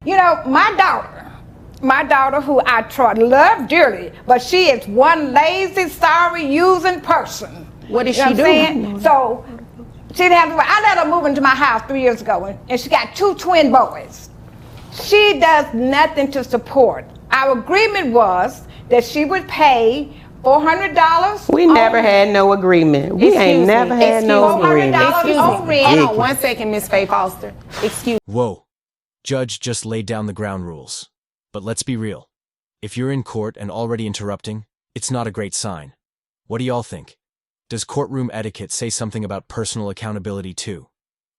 You know, my daughter who I love dearly, but she is one lazy, sorry, using person. What is you know she doing? So I let her move into my house 3 years ago, and she got 2 twin boys. She does nothing to support. Our agreement was that she would pay $400. We never had no agreement. We ain't never had no agreement. $400 on rent. Hold on 1 second, Miss Faye Foster. Excuse me. Whoa. Judge just laid down the ground rules. But let's be real. If you're in court and already interrupting, it's not a great sign. What do y'all think? Does courtroom etiquette say something about personal accountability too?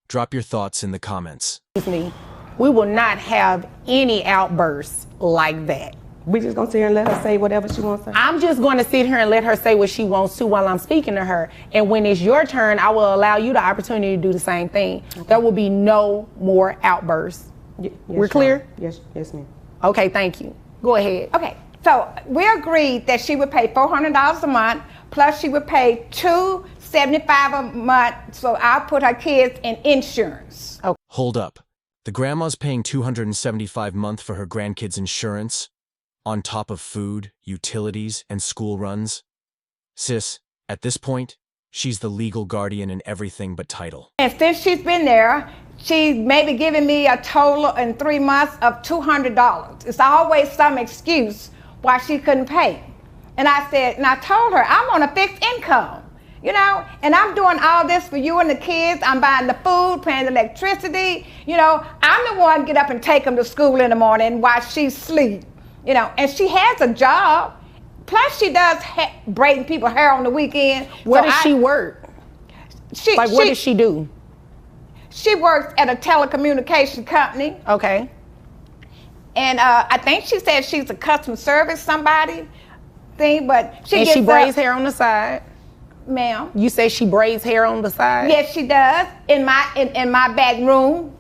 Drop your thoughts in the comments. Excuse me. We will not have any outbursts like that. We just gonna sit here and let her say whatever she wants to say? I'm just going to sit here and let her say what she wants to while I'm speaking to her. And when it's your turn, I will allow you the opportunity to do the same thing. Okay. There will be no more outbursts. Yes, we're clear? Yes, ma'am. Okay, thank you. Go ahead. Okay, so we agreed that she would pay $400 a month, plus she would pay $275 a month, so I'll put her kids in insurance. Okay. Hold up. The grandma's paying $275 a month for her grandkids' insurance, on top of food, utilities, and school runs? Sis, at this point, she's the legal guardian in everything but title. And since she's been there, she's maybe given me a total in 3 months of $200. It's always some excuse why she couldn't pay. And I told her, I'm on a fixed income, you know, and I'm doing all this for you and the kids. I'm buying the food, paying the electricity, you know. I'm the one get up and take them to school in the morning while she sleeps, you know, and she has a job. Plus she does braiding people's hair on the weekend. Where does she work? What does she do? She works at a telecommunication company. Okay. And I think she said she's a customer service somebody thing, but she braids hair on the side. Ma'am. You say she braids hair on the side? Yes, she does. In my back room.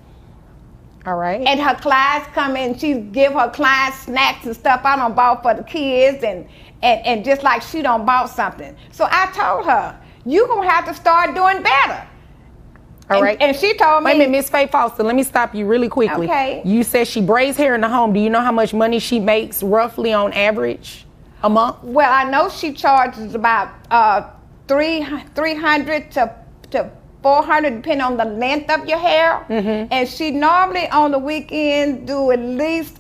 All right. And her clients come in, she give her clients snacks and stuff I don't bought for the kids, and just like she don't bought something. So I told her, you gonna have to start doing better. All right. And she told me. Wait a minute, Miss Faye Foster, let me stop you really quickly. Okay. You said she braids hair in the home. Do you know how much money she makes roughly on average a month? Well, I know she charges about $300 to $400 depending on the length of your hair. Mm-hmm. And she normally on the weekend do at least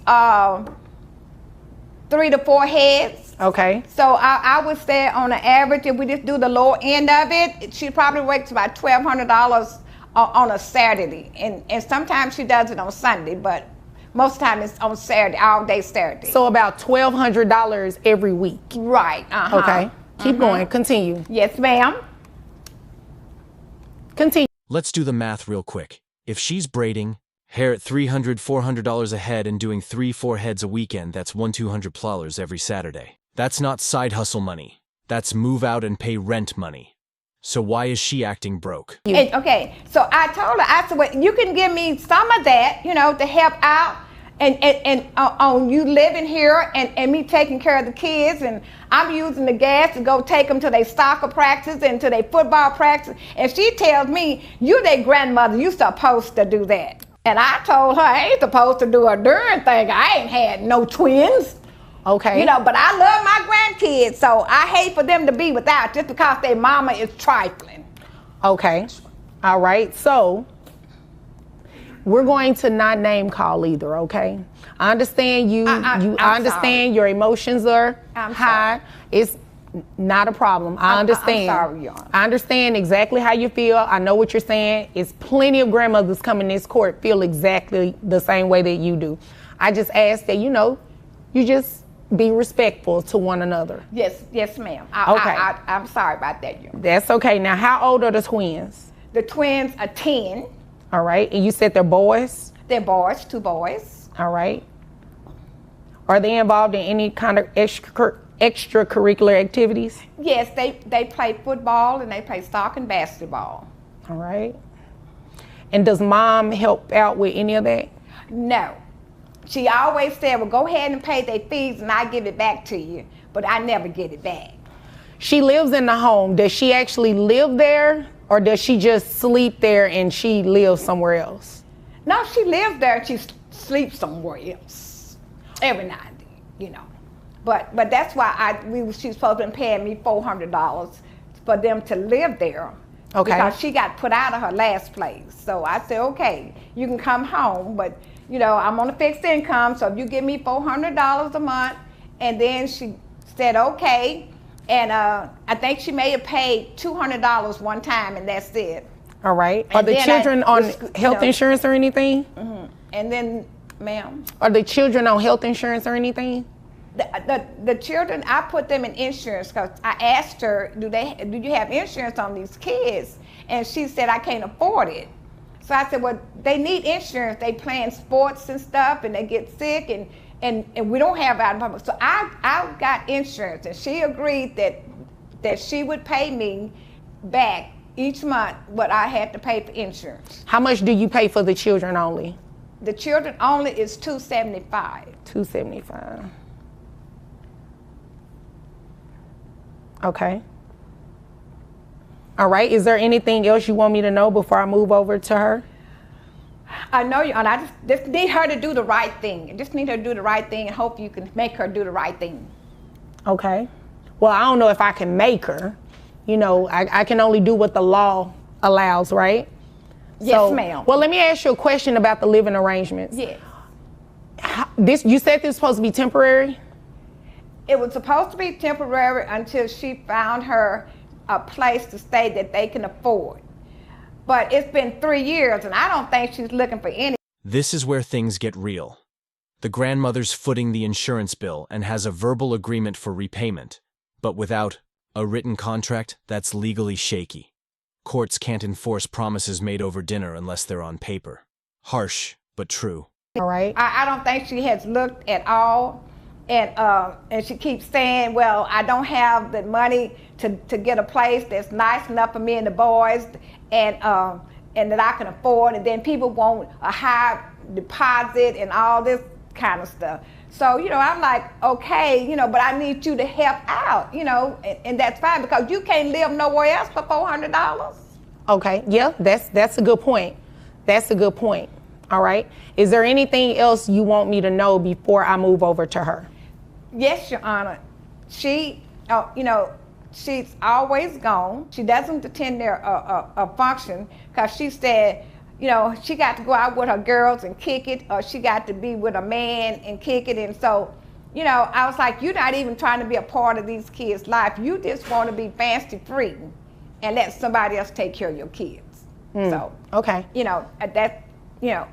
3 to 4 heads. Okay. So I would say on an average, if we just do the lower end of it, she probably makes about $1,200 on a Saturday. And sometimes she does it on Sunday, but most of the time it's on Saturday, all day Saturday. So about $1,200 every week. Right. Uh-huh. Okay. Keep going. Continue. Yes, ma'am. Continue. Let's do the math real quick. If she's braiding hair at $300, $400 a head and doing 3-4 heads a weekend, that's $1,200 every Saturday. That's not side hustle money. That's move out and pay rent money. So why is she acting broke? Okay, so I told her, I said, well, you can give me some of that, you know, to help out and on you living here and me taking care of the kids, and I'm using the gas to go take them to their soccer practice and to their football practice. And she tells me, you their grandmother, you supposed to do that. And I told her, I ain't supposed to do a darn thing. I ain't had no twins. Okay. You know, but I love my grandkids, so I hate for them to be without just because their mama is trifling. Okay. All right. So we're going to not name call either, okay? I understand I understand your emotions are high. Sorry. It's not a problem. I understand. I'm sorry, y'all. I understand exactly how you feel. I know what you're saying. It's plenty of grandmothers coming to this court feel exactly the same way that you do. I just ask that, you just be respectful to one another. Yes, ma'am. Okay. I'm sorry about that, y'all. That's okay. Now, how old are the twins? The twins are 10. All right. And you said they're boys? They're boys, 2 boys. All right. Are they involved in any kind of extracurricular activities? Yes, they play football and they play soccer and basketball. All right. And does mom help out with any of that? No. She always said, well, go ahead and pay their fees and I give it back to you. But I never get it back. She lives in the home. Does she actually live there, or does she just sleep there and she lives somewhere else? No, she lives there. She sleep somewhere else every night and then, you know. But that's why she's supposed to be paying me $400 for them to live there. Okay. Because she got put out of her last place. So I said, okay, you can come home, but you know, I'm on a fixed income, so if you give me $400 a month, and then she said, okay, and I think she may have paid $200 one time, and that's it. All right. And are the children on health insurance or anything? Mm-hmm. And then, ma'am? Are the children on health insurance or anything? The children, I put them in insurance because I asked her, do you have insurance on these kids? And she said, I can't afford it. So I said, well, they need insurance. They playing sports and stuff, and they get sick, and we don't have out of public. So I got insurance, and she agreed that she would pay me back each month what I had to pay for insurance. How much do you pay for the children only? The children only is $275. $275. Okay. All right. Is there anything else you want me to know before I move over to her? I know you, and I just need her to do the right thing. I just need her to do the right thing and hope you can make her do the right thing. Okay. Well, I don't know if I can make her. You know, I can only do what the law allows, right? Yes, ma'am. Well, let me ask you a question about the living arrangements. Yes. You said this was supposed to be temporary? It was supposed to be temporary until she found her a place to stay that they can afford. But it's been 3 years, and I don't think she's looking for any. This is where things get real. The grandmother's footing the insurance bill and has a verbal agreement for repayment, but without a written contract, that's legally shaky. Courts can't enforce promises made over dinner unless they're on paper. Harsh, but true. All right. I don't think she has looked at all. And she keeps saying, well, I don't have the money to get a place that's nice enough for me and the boys and that I can afford. And then people want a high deposit and all this kind of stuff. So, you know, I'm like, okay, you know, but I need you to help out, you know, and that's fine because you can't live nowhere else for $400. Okay. Yeah, that's a good point. That's a good point. All right. Is there anything else you want me to know before I move over to her? Yes, Your Honor. She, you know, she's always gone. She doesn't attend a function because she said, you know, she got to go out with her girls and kick it, or she got to be with a man and kick it. And so, you know, I was like, you're not even trying to be a part of these kids' life. You just want to be fancy free and let somebody else take care of your kids. So, okay. You know, that, you know.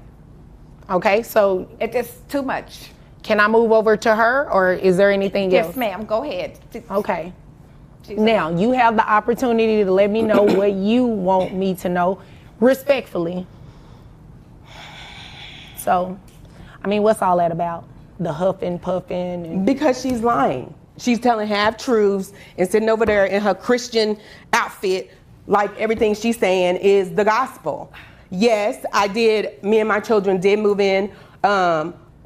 Okay, so. It's just too much. Can I move over to her, or is there anything else? Yes, ma'am. Go ahead. Okay. Now, you have the opportunity to let me know what you want me to know, respectfully. So, I mean, what's all that about? The huffing, puffing? And... Because she's lying. She's telling half-truths and sitting over there in her Christian outfit like everything she's saying is the gospel. Yes, me and my children did move in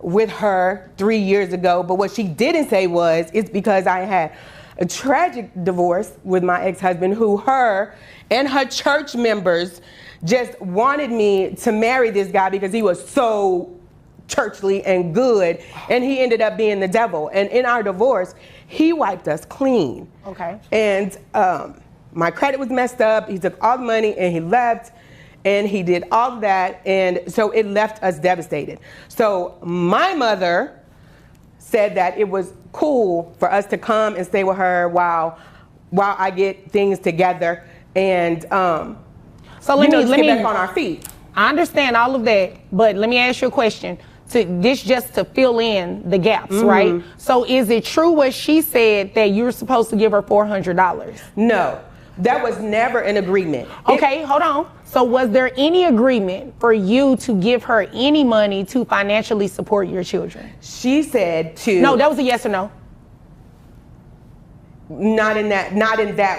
with her 3 years ago, but what she didn't say was, it's because I had a tragic divorce with my ex-husband her and her church members just wanted me to marry this guy because he was so churchly and good, and he ended up being the devil. And in our divorce, he wiped us clean. Okay. And my credit was messed up. He took all the money and he left. And he did all of that, and so it left us devastated. So my mother said that it was cool for us to come and stay with her while I get things together, and so let me get back on our feet. I understand all of that, but let me ask you a question. This just to fill in the gaps, right? So is it true what she said that you're supposed to give her $400? No, that was never an agreement. Okay, hold on. So was there any agreement for you to give her any money to financially support your children? She said to... No, that was a yes or no. Not in that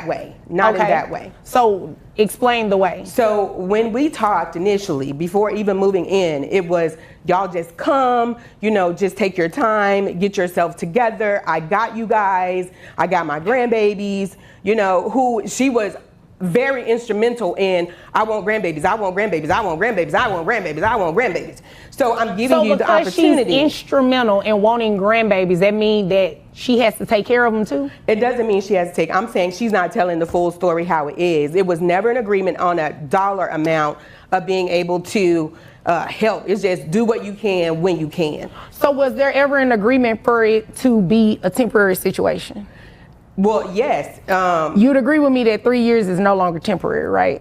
way. Not in that way. So explain the way. So when we talked initially, before even moving in, it was, y'all just come, you know, just take your time, get yourself together. I got you guys. I got my grandbabies, you know, who she was very instrumental in, I want grandbabies, I want grandbabies, I want grandbabies, I want grandbabies, I want grandbabies. So I'm giving you the opportunity. She's instrumental in wanting grandbabies, that means that she has to take care of them too? It doesn't mean she has to take, I'm saying she's not telling the full story how it is. It was never an agreement on a dollar amount of being able to help. It's just do what you can when you can. So was there ever an agreement for it to be a temporary situation? Well, yes. You'd agree with me that 3 years is no longer temporary, right?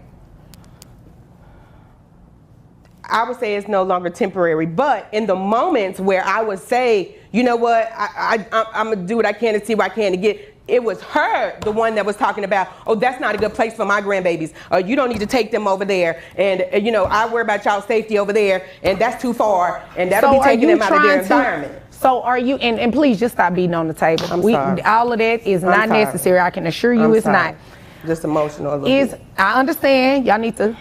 I would say it's no longer temporary, but in the moments where I would say, you know what, I'm gonna do what I can to see what I can to get, it was her, the one that was talking about, oh, that's not a good place for my grandbabies. You don't need to take them over there. And, you know, I worry about y'all's safety over there, and that's too far, and that'll be taking them out of their environment. So are you, and please just stop beating on the table. I'm sorry. All of that is not necessary. I can assure you it's not. Just emotional a little bit. I understand. Y'all need to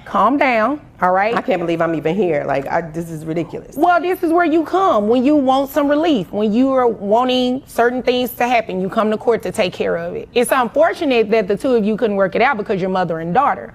calm down, all right? I can't believe I'm even here. Like, this is ridiculous. Well, this is where you come when you want some relief. When you are wanting certain things to happen, you come to court to take care of it. It's unfortunate that the two of you couldn't work it out because you're mother and daughter.